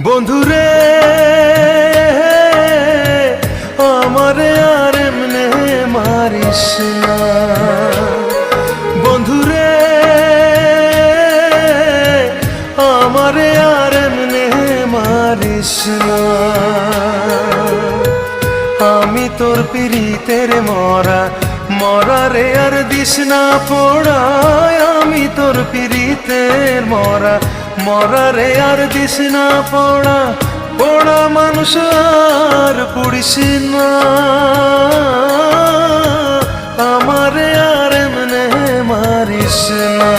বন্ধুরে আমারে আর এমনে মারিস না, বন্ধুরে আমারে আর এমনে মারিস না। আমি তোর পিরিতের মরা, মরা রে আর দিস না পোড়ায়। আমি তোর পিরিতের মরা, মরা রে আর দিস না পোড়া। পোড়া মানুষ আর পুড়িস না, আমারে আর এমনে মারিস না।